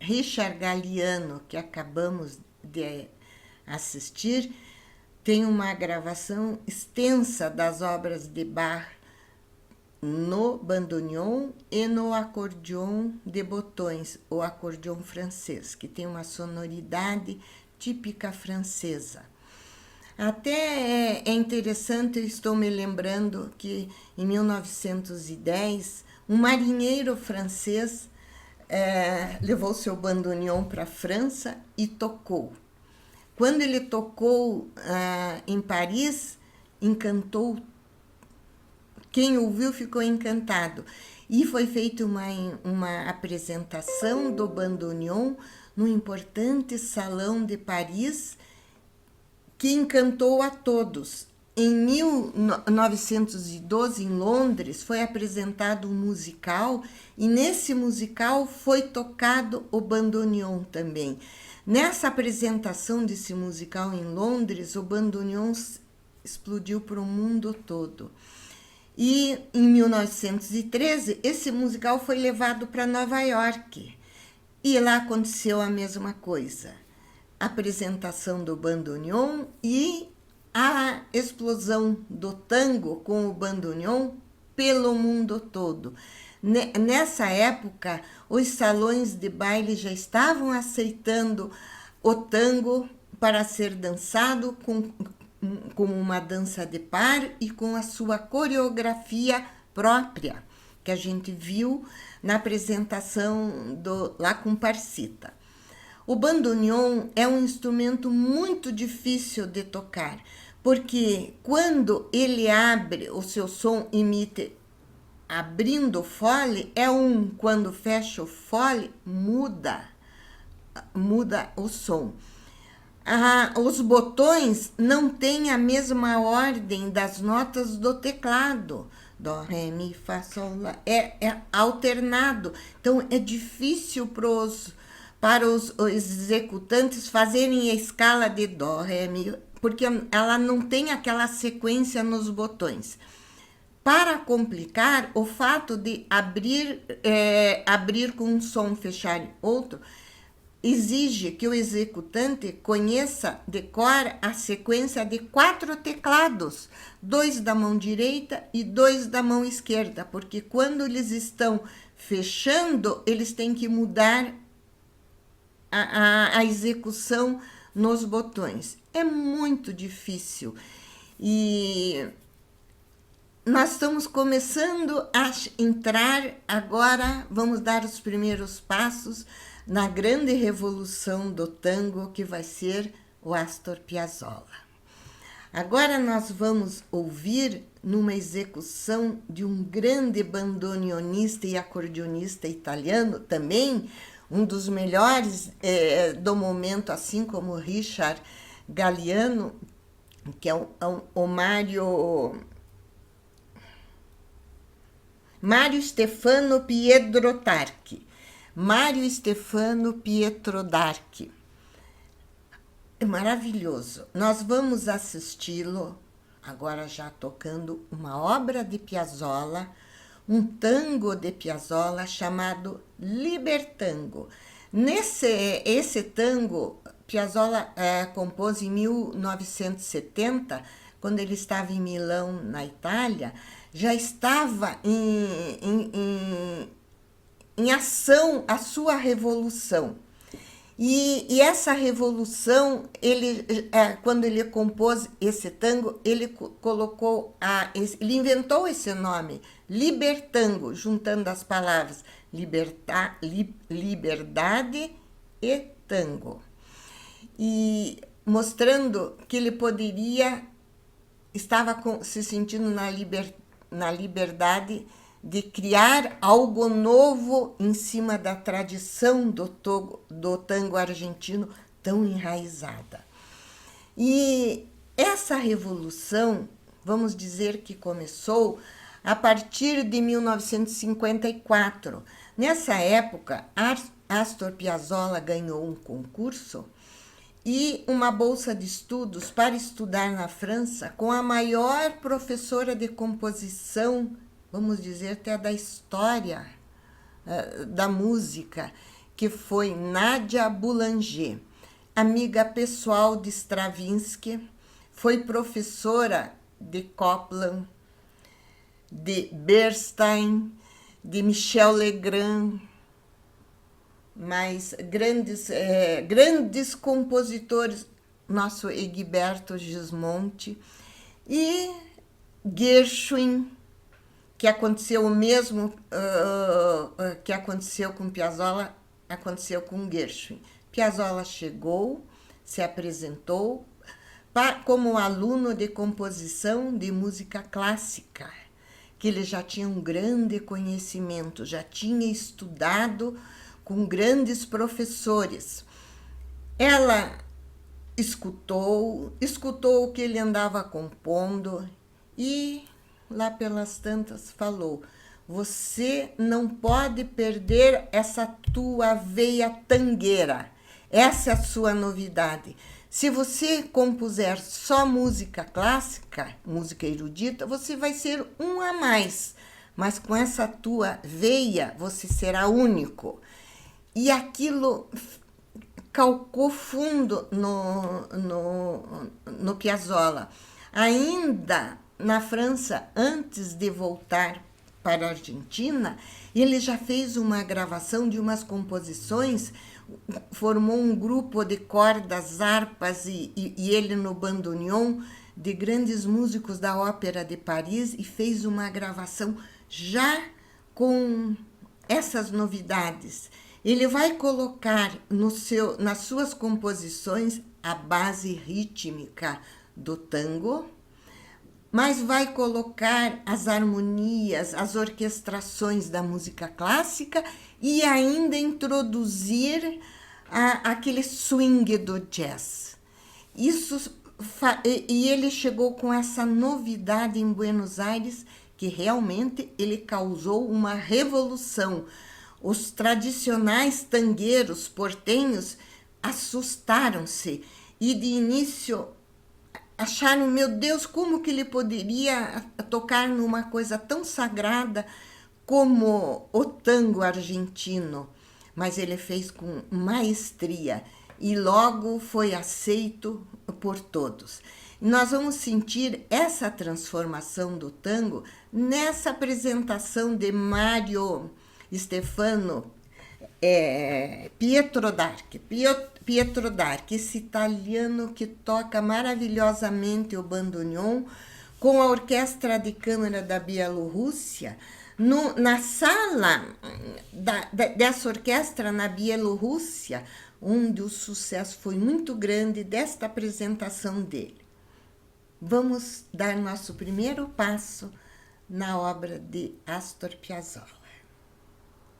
Richard Galliano, que acabamos de assistir, tem uma gravação extensa das obras de Bach no bandoneon e no acordeon de botões, o acordeon francês, que tem uma sonoridade típica francesa. Até é interessante, estou me lembrando que em 1910, um marinheiro francês levou seu bandoneon para a França e tocou. Quando ele tocou em Paris, encantou. Quem ouviu ficou encantado. E foi feita uma apresentação do bandoneon no importante salão de Paris, que encantou a todos. Em 1912, em Londres, foi apresentado um musical, e nesse musical foi tocado o bandoneon também. Nessa apresentação desse musical em Londres, o bandoneon explodiu para o mundo todo. E em 1913, esse musical foi levado para Nova York. E lá aconteceu a mesma coisa. A apresentação do bandoneon e a explosão do tango com o bandoneon pelo mundo todo. Nessa época, os salões de baile já estavam aceitando o tango para ser dançado com uma dança de par e com a sua coreografia própria, que a gente viu na apresentação lá com Parsita. O bandoneon é um instrumento muito difícil de tocar, porque quando ele abre, o seu som emite abrindo o fole, quando fecha o fole, muda o som. Os botões não têm a mesma ordem das notas do teclado. Dó, ré, mi, fá, sol, lá. É alternado. Então, é difícil para os executantes fazerem a escala de dó, ré, mi, porque ela não tem aquela sequência nos botões. Para complicar, o fato de abrir com um som, fechar outro, exige que o executante conheça de cor a sequência de 4 teclados, 2 da mão direita e 2 da mão esquerda, porque quando eles estão fechando, eles têm que mudar a execução nos botões. É muito difícil. E nós estamos começando a entrar agora, vamos dar os primeiros passos na grande revolução do tango, que vai ser o Astor Piazzolla. Agora nós vamos ouvir numa execução de um grande bandoneonista e acordeonista italiano, também um dos melhores do momento, assim como Richard Galliano, que é o Mário Stefano Piedrotarchi. Mário Stefano Pietro-Darchi. É maravilhoso. Nós vamos assisti-lo, agora já tocando uma obra de Piazzolla, um tango de Piazzolla chamado Libertango. Esse tango, Piazzolla compôs em 1970, quando ele estava em Milão, na Itália, já estava em ação a sua revolução. E essa revolução, quando ele compôs esse tango, ele ele inventou esse nome, Libertango, juntando as palavras liberdade e tango. E mostrando que ele estava se sentindo na liberdade de criar algo novo em cima da tradição do tango argentino tão enraizada. E essa revolução, vamos dizer que começou a partir de 1954. Nessa época, Astor Piazzolla ganhou um concurso e uma bolsa de estudos para estudar na França com a maior professora de composição, vamos dizer até da história da música, que foi Nadia Boulanger, amiga pessoal de Stravinsky, foi professora de Copland, de Bernstein, de Michel Legrand, mas grandes compositores, nosso Egberto Gismonti, e Gershwin, que aconteceu o mesmo que aconteceu com Piazzolla, aconteceu com Gershwin. Piazzolla chegou, se apresentou como aluno de composição de música clássica, que ele já tinha um grande conhecimento, já tinha estudado com grandes professores. Ela escutou o que ele andava compondo e, lá pelas tantas, falou: você não pode perder essa tua veia tangueira, essa é a sua novidade. Se você compuser só música clássica, música erudita, você vai ser um a mais, mas com essa tua veia você será único. E aquilo calcou fundo no Piazzolla. Ainda na França, antes de voltar para a Argentina, ele já fez uma gravação de umas composições, formou um grupo de cordas, harpas e ele no bandoneon, de grandes músicos da Ópera de Paris, e fez uma gravação já com essas novidades. Ele vai colocar nas suas composições a base rítmica do tango, mas vai colocar as harmonias, as orquestrações da música clássica e ainda introduzir aquele swing do jazz. E ele chegou com essa novidade em Buenos Aires, que realmente ele causou uma revolução. Os tradicionais tangueiros portenhos assustaram-se e de início acharam, meu Deus, como que ele poderia tocar numa coisa tão sagrada como o tango argentino? Mas ele fez com maestria e logo foi aceito por todos. Nós vamos sentir essa transformação do tango nessa apresentação de Mário Stefano Pietro Darchi, esse italiano que toca maravilhosamente o bandoneon, com a orquestra de câmara da Bielorrússia. Na sala dessa orquestra na Bielorrússia, onde o sucesso foi muito grande desta apresentação dele. Vamos dar nosso primeiro passo na obra de Astor Piazzolla.